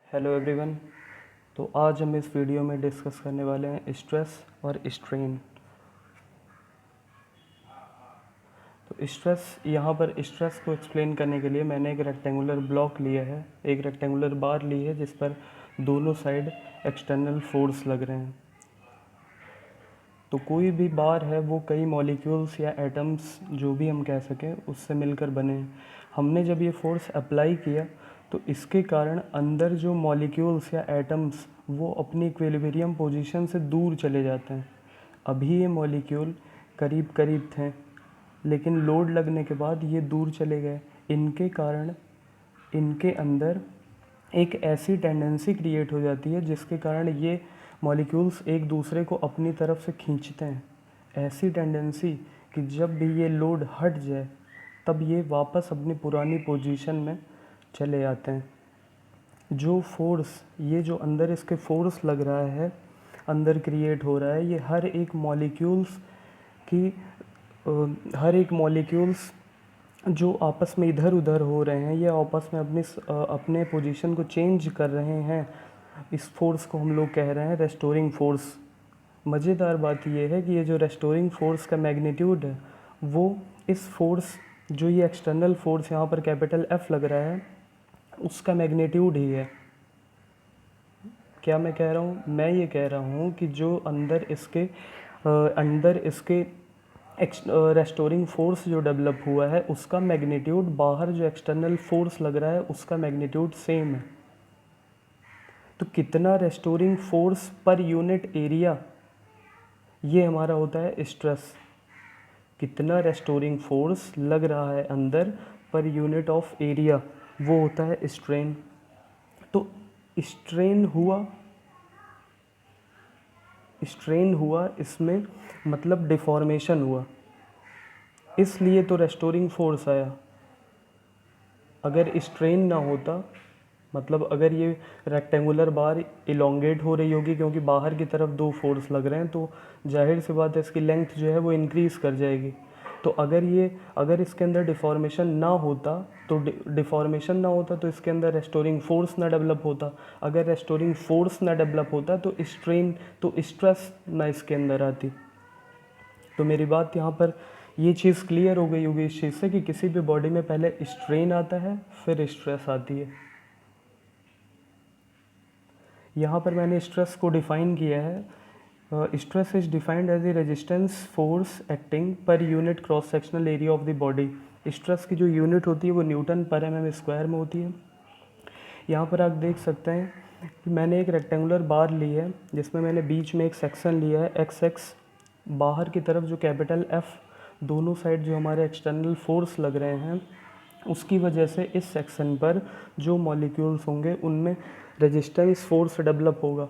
Hello everyone. तो आज हम इस वीडियो में डिस्कस करने वाले हैं स्ट्रेस और स्ट्रेन। तो यहाँ पर स्ट्रेस को एक्सप्लेन करने के लिए मैंने एक रेक्टेंगुलर ब्लॉक लिया है, एक रेक्टेंगुलर बार ली है जिस पर दोनों साइड एक्सटर्नल फोर्स लग रहे हैं। तो कोई भी बार है वो कई मॉलिक्यूल्स या एटम्स जो भी हम कह सकें उससे मिलकर बने हैं। हमने जब ये फोर्स अप्लाई किया तो इसके कारण अंदर जो मॉलिक्यूल्स या एटम्स वो अपनी इक्विलिब्रियम पोजीशन से दूर चले जाते हैं। अभी ये मॉलिक्यूल करीब करीब थे, लेकिन लोड लगने के बाद ये दूर चले गए। इनके कारण इनके अंदर एक ऐसी टेंडेंसी क्रिएट हो जाती है जिसके कारण ये मॉलिक्यूल्स एक दूसरे को अपनी तरफ से खींचते हैं। ऐसी टेंडेंसी कि जब भी ये लोड हट जाए तब ये वापस अपनी पुरानी पोजीशन में चले आते हैं। जो फोर्स, ये जो अंदर इसके फोर्स लग रहा है, अंदर क्रिएट हो रहा है, ये हर एक मॉलिक्यूल्स जो आपस में इधर उधर हो रहे हैं, ये आपस में अपने पोजीशन को चेंज कर रहे हैं। इस फोर्स को हम लोग कह रहे हैं रेस्टोरिंग फोर्स। मज़ेदार बात यह है कि ये जो रेस्टोरिंग फोर्स का मैग्नीट्यूड है वो इस फोर्स, जो ये एक्सटर्नल फोर्स यहाँ पर कैपिटल F लग रहा है, उसका मैग्नीट्यूड ही है। क्या मैं कह रहा हूँ? मैं ये कह रहा हूँ कि जो अंदर इसके रेस्टोरिंग फोर्स जो डेवलप हुआ है उसका मैग्नीट्यूड बाहर जो एक्सटर्नल फोर्स लग रहा है उसका मैग्नीट्यूड सेम है। तो कितना restoring force per unit area, ये हमारा होता है स्ट्रेस। कितना रेस्टोरिंग फोर्स लग रहा है अंदर पर यूनिट ऑफ एरिया, वो होता है स्ट्रेन। तो स्ट्रेन हुआ इसमें मतलब डिफॉर्मेशन हुआ, इसलिए तो रेस्टोरिंग फोर्स आया। अगर स्ट्रेन ना होता, मतलब अगर ये रेक्टेंगुलर बार इलोंगेट हो रही होगी क्योंकि बाहर की तरफ दो फोर्स लग रहे हैं, तो जाहिर सी बात है इसकी लेंथ जो है वो इंक्रीज़ कर जाएगी। तो अगर इसके अंदर डिफॉर्मेशन ना होता तो इसके अंदर रेस्टोरिंग फोर्स ना डेवलप होता। अगर रेस्टोरिंग फोर्स ना डेवलप होता तो स्ट्रेस ना इसके अंदर आती। तो मेरी बात यहाँ पर ये चीज़ क्लियर हो गई होगी इस चीज़ से कि किसी भी बॉडी में पहले स्ट्रेन आता है फिर स्ट्रेस आती है। यहाँ पर मैंने स्ट्रेस को डिफ़ाइन किया है। Stress is defined as a resistance force acting per unit cross sectional area of the body. Stress की जो यूनिट होती है वो न्यूटन पर mm स्क्वायर में होती है। यहाँ पर आप देख सकते हैं कि मैंने एक रेक्टेंगुलर बार ली है जिसमें मैंने बीच में एक सेक्शन लिया है XX। बाहर की तरफ जो कैपिटल F, दोनों साइड जो हमारे एक्सटर्नल फोर्स लग रहे हैं उसकी वजह से इस सेक्शन पर जो मॉलिक्यूल्स होंगे उनमें रेजिस्टेंस फोर्स डेवलप होगा।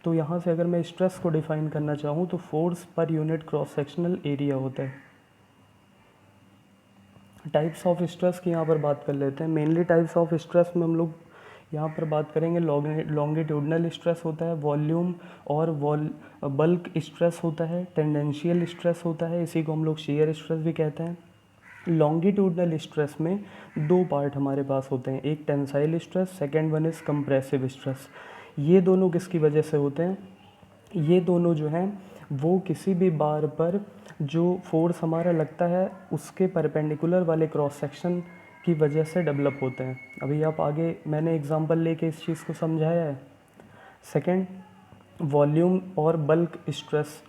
तो यहाँ से अगर मैं स्ट्रेस को डिफाइन करना चाहूँ तो फोर्स पर यूनिट क्रॉस सेक्शनल एरिया होता है। टाइप्स ऑफ स्ट्रेस की यहाँ पर बात कर लेते हैं। मेनली टाइप्स ऑफ स्ट्रेस में हम लोग यहाँ पर बात करेंगे। लॉन्गिट्यूडनल स्ट्रेस होता है, वॉल्यूम और बल्क स्ट्रेस होता है, टेंडेंशियल स्ट्रेस होता है, इसी को हम लोग शियर स्ट्रेस भी कहते हैं। लॉन्गिट्यूडनल स्ट्रेस में दो पार्ट हमारे पास होते हैं, एक tensile stress, second one is compressive stress. ये दोनों किसकी वजह से होते हैं? ये दोनों जो हैं वो किसी भी बार पर जो फोर्स हमारा लगता है उसके परपेंडिकुलर वाले क्रॉस सेक्शन की वजह से डेवलप होते हैं। अभी आप आगे मैंने एग्जांपल लेके इस चीज़ को समझाया है। सेकंड, वॉल्यूम और बल्क स्ट्रेस।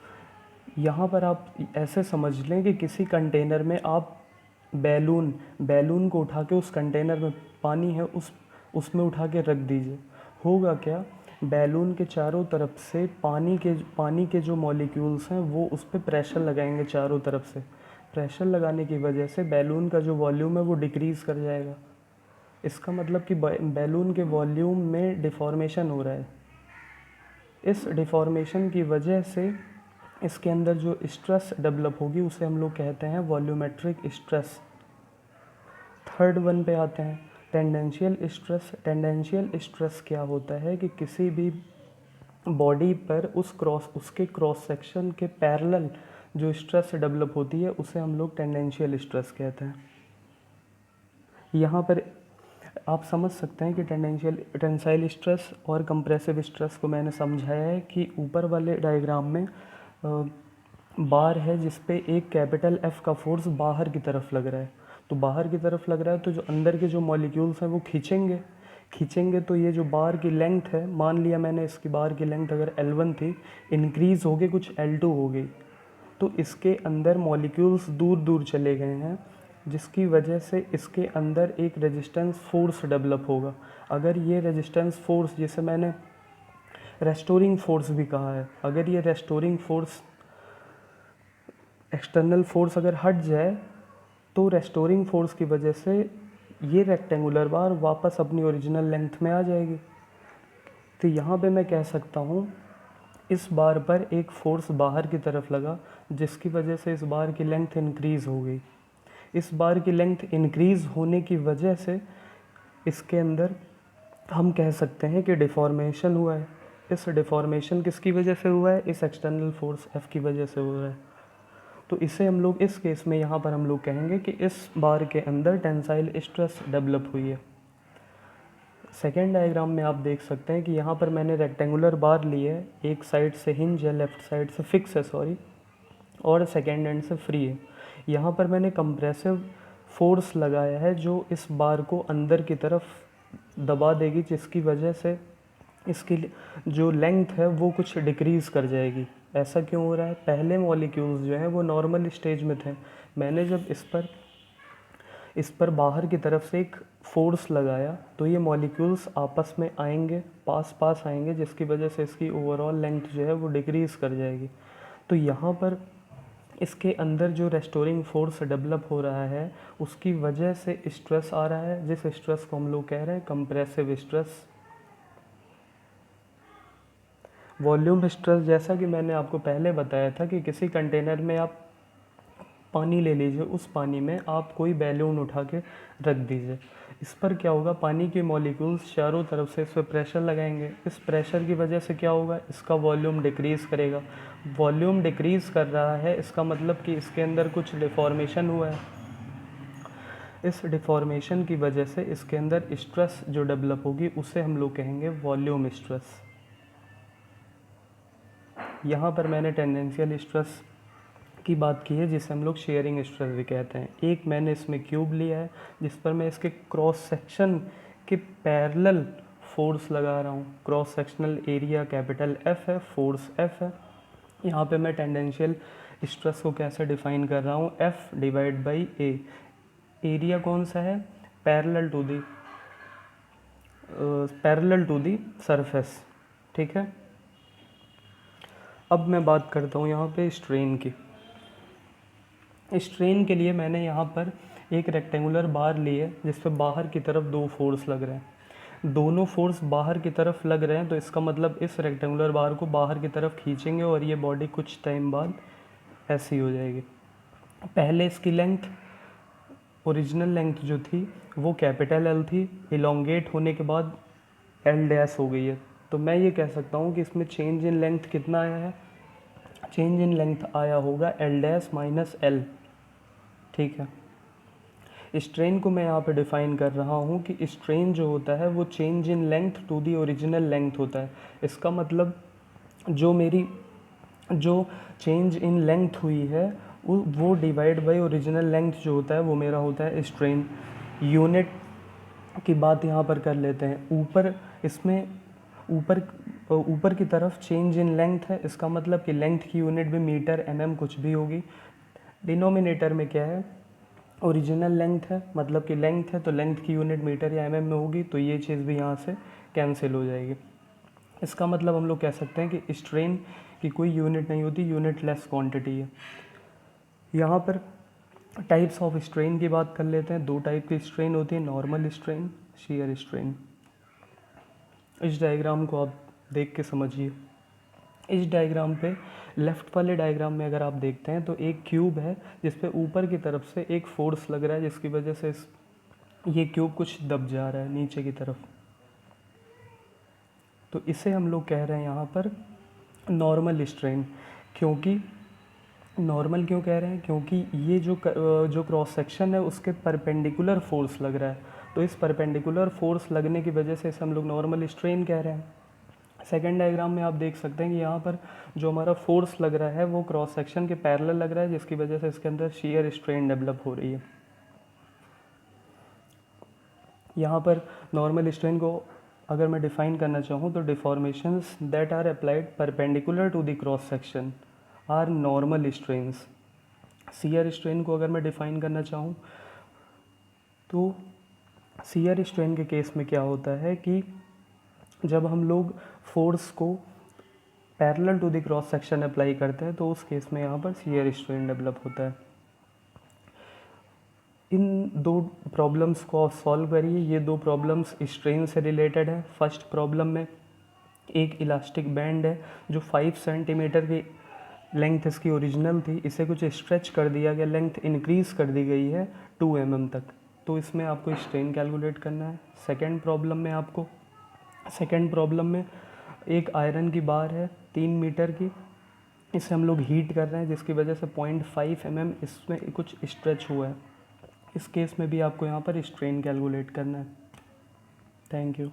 यहाँ पर आप ऐसे समझ लें कि किसी कंटेनर में आप बैलून को उठा के उस कंटेनर में पानी है उसमें उठा के रख दीजिए। होगा क्या? बैलून के चारों तरफ से पानी के जो मॉलिक्यूल्स हैं वो उस पर प्रेशर लगाएंगे चारों तरफ से। प्रेशर लगाने की वजह से बैलून का जो वॉल्यूम है वो डिक्रीज़ कर जाएगा। इसका मतलब कि बैलून के वॉल्यूम में डिफॉर्मेशन हो रहा है। इस डिफॉर्मेशन की वजह से इसके अंदर जो स्ट्रेस डेवलप होगी उसे हम लोग कहते हैं वॉल्यूमेट्रिक स्ट्रेस। थर्ड वन पे आते हैं, टेंडेंशियल स्ट्रेस। टेंडेंशियल स्ट्रेस क्या होता है कि किसी भी बॉडी पर उसके क्रॉस सेक्शन के पैरेलल जो स्ट्रेस डेवलप होती है उसे हम लोग टेंडेंशियल स्ट्रेस कहते हैं। यहाँ पर आप समझ सकते हैं कि टेंसाइल स्ट्रेस और कंप्रेसिव स्ट्रेस को मैंने समझाया है कि ऊपर वाले डायग्राम में बार है जिस पे एक कैपिटल एफ का फोर्स बाहर की तरफ लग रहा है। तो बाहर की तरफ लग रहा है तो जो अंदर के जो मॉलिक्यूल्स हैं वो खींचेंगे तो ये जो बार की लेंथ है, मान लिया मैंने इसकी बार की लेंथ अगर L1 थी, इंक्रीज़ हो गई कुछ L2 हो गई, तो इसके अंदर मॉलिक्यूल्स दूर दूर चले गए हैं, जिसकी वजह से इसके अंदर एक रेजिस्टेंस फोर्स डेवलप होगा। अगर ये रेजिस्टेंस फोर्स, जिसे मैंने रेस्टोरिंग फोर्स भी कहा है, अगर ये रेस्टोरिंग फोर्स एक्सटर्नल फोर्स अगर हट जाए तो रेस्टोरिंग फोर्स की वजह से ये रेक्टेंगुलर बार वापस अपनी ओरिजिनल लेंथ में आ जाएगी। तो यहाँ पे मैं कह सकता हूँ इस बार पर एक फोर्स बाहर की तरफ लगा, जिसकी वजह से इस बार की लेंथ इंक्रीज़ हो गई। इस बार की लेंथ इंक्रीज़ होने की वजह से इसके अंदर हम कह सकते हैं कि डिफॉर्मेशन हुआ है। इस डिफॉर्मेशन किसकी वजह से हुआ है? इस एक्सटर्नल फोर्स F की वजह से हुआ है। तो इसे हम लोग इस केस में यहाँ पर हम लोग कहेंगे कि इस बार के अंदर टेंसाइल स्ट्रेस डेवलप हुई है। सेकेंड डायग्राम में आप देख सकते हैं कि यहाँ पर मैंने रेक्टेंगुलर बार ली है, एक साइड से हिंज है, लेफ़्ट साइड से फिक्स है सॉरी, और सेकेंड एंड से फ्री है। यहाँ पर मैंने कंप्रेसिव फोर्स लगाया है जो इस बार को अंदर की तरफ दबा देगी, जिसकी वजह से इसकी जो लेंथ है वो कुछ डिक्रीज़ कर जाएगी। ऐसा क्यों हो रहा है? पहले मॉलिक्यूल्स जो हैं वो नॉर्मल स्टेज में थे, मैंने जब इस पर बाहर की तरफ से एक फोर्स लगाया तो ये मॉलिक्यूल्स आपस में आएंगे, पास आएंगे, जिसकी वजह से इसकी ओवरऑल लेंथ जो है वो डिक्रीज़ कर जाएगी। तो यहाँ पर इसके अंदर जो रेस्टोरिंग फोर्स डेवलप हो रहा है उसकी वजह से स्ट्रेस आ रहा है, जिस स्ट्रेस को हम लोग कह रहे हैं कंप्रेसिव स्ट्रेस। वॉल्यूम स्ट्रेस, जैसा कि मैंने आपको पहले बताया था कि किसी कंटेनर में आप पानी ले लीजिए, उस पानी में आप कोई बैलून उठा के रख दीजिए। इस पर क्या होगा? पानी के मॉलिक्यूल्स चारों तरफ से इस पर प्रेशर लगाएंगे। इस प्रेशर की वजह से क्या होगा? इसका वॉल्यूम डिक्रीज़ करेगा। वॉल्यूम डिक्रीज़ कर रहा है, इसका मतलब कि इसके अंदर कुछ डिफॉर्मेशन हुआ है। इस डिफॉर्मेशन की वजह से इसके अंदर स्ट्रेस जो डेवलप होगी उसे हम लोग कहेंगे वॉल्यूम स्ट्रेस। यहाँ पर मैंने टेंडेंशियल स्ट्रेस की बात की है, जिसे हम लोग शेयरिंग स्ट्रेस भी कहते हैं। एक मैंने इसमें क्यूब लिया है जिस पर मैं इसके क्रॉस सेक्शन के पैरेलल फोर्स लगा रहा हूँ। Cross sectional area capital F है, फोर्स F है। यहाँ पे मैं टेंडेंशियल स्ट्रेस को कैसे डिफाइन कर रहा हूँ? F divide by A। Area कौन सा है? पैरेलल टू दी सरफेस, ठीक है। अब मैं बात करता हूँ यहाँ पे स्ट्रेन की। स्ट्रेन के लिए मैंने यहाँ पर एक रेक्टेंगुलर बार ली है जिस पर बाहर की तरफ दो फोर्स लग रहे हैं। दोनों फोर्स बाहर की तरफ लग रहे हैं तो इसका मतलब इस रेक्टेंगुलर बार को बाहर की तरफ खींचेंगे और ये बॉडी कुछ टाइम बाद ऐसी हो जाएगी। पहले इसकी लेंथ, ओरिजिनल लेंथ जो थी वो कैपिटल L थी, इलोंगेट होने के बाद L डैश हो गई है। तो मैं ये कह सकता हूँ कि इसमें चेंज इन लेंथ कितना आया है? चेंज इन लेंथ आया होगा L डैश माइनस L, ठीक है। स्ट्रेन को मैं यहाँ पे डिफाइन कर रहा हूँ कि स्ट्रेन जो होता है वो change in length to the original length होता है। इसका मतलब जो चेंज इन लेंथ हुई है वो डिवाइड बाय ओरिजिनल लेंथ जो होता है वो मेरा होता है स्ट्रेन। यूनिट की बात यहाँ पर कर लेते हैं। ऊपर की तरफ चेंज इन लेंथ है, इसका मतलब कि लेंथ की यूनिट भी मीटर, mm कुछ भी होगी। डिनोमिनेटर में क्या है? ओरिजिनल लेंथ है, मतलब कि लेंथ है तो लेंथ की यूनिट मीटर या mm में होगी, तो ये चीज़ भी यहाँ से कैंसिल हो जाएगी। इसका मतलब हम लोग कह सकते हैं कि स्ट्रेन की कोई यूनिट नहीं होती, यूनिट लेस क्वांटिटी है। यहाँ पर टाइप्स ऑफ स्ट्रेन की बात कर लेते हैं। दो टाइप की स्ट्रेन होती है, नॉर्मल स्ट्रेन, शियर स्ट्रेन। इस डायग्राम को आप देख के समझिए। इस डायग्राम पे लेफ़्ट वाले डायग्राम में अगर आप देखते हैं तो एक क्यूब है जिस पे ऊपर की तरफ से एक फोर्स लग रहा है, जिसकी वजह से ये क्यूब कुछ दब जा रहा है नीचे की तरफ। तो इसे हम लोग कह रहे हैं यहाँ पर नॉर्मल स्ट्रेन। क्योंकि नॉर्मल क्यों कह रहे हैं? क्योंकि ये जो क्रॉस सेक्शन है उसके परपेंडिकुलर फोर्स लग रहा है। तो इस परपेंडिकुलर फोर्स लगने की वजह से इसे हम लोग नॉर्मल स्ट्रेन कह रहे हैं। सेकेंड डायग्राम में आप देख सकते हैं कि यहाँ पर जो हमारा फोर्स लग रहा है वो क्रॉस सेक्शन के पैरेलल लग रहा है, जिसकी वजह से इसके अंदर शियर स्ट्रेन डेवलप हो रही है। यहाँ पर नॉर्मल स्ट्रेन को अगर मैं डिफाइन करना चाहूँ तो deformations that are applied perpendicular to the cross section are normal strains. Shear strain को अगर मैं डिफाइन करना चाहूँ तो शियर स्ट्रेन के केस में क्या होता है कि जब हम लोग फोर्स को parallel to the cross section apply करते हैं तो उस केस में यहाँ पर शियर स्ट्रेन डेवलप होता है। इन दो प्रॉब्लम्स को आप सॉल्व करिए। ये दो प्रॉब्लम्स स्ट्रेन से रिलेटेड है। फर्स्ट प्रॉब्लम में एक इलास्टिक बैंड है जो 5 सेंटीमीटर की लेंथ इसकी ओरिजिनल थी, इसे कुछ स्ट्रेच कर दिया गया, लेंथ इंक्रीज़ कर दी गई है 2 mm तक, तो इसमें आपको स्ट्रेन कैलकुलेट करना है। सेकेंड प्रॉब्लम में एक आयरन की बार है 3 मीटर की, इसे हम लोग हीट कर रहे हैं जिसकी वजह से 0.5 mm इसमें कुछ स्ट्रेच हुआ है। इस केस में भी आपको यहाँ पर स्ट्रेन कैलकुलेट करना है। Thank you.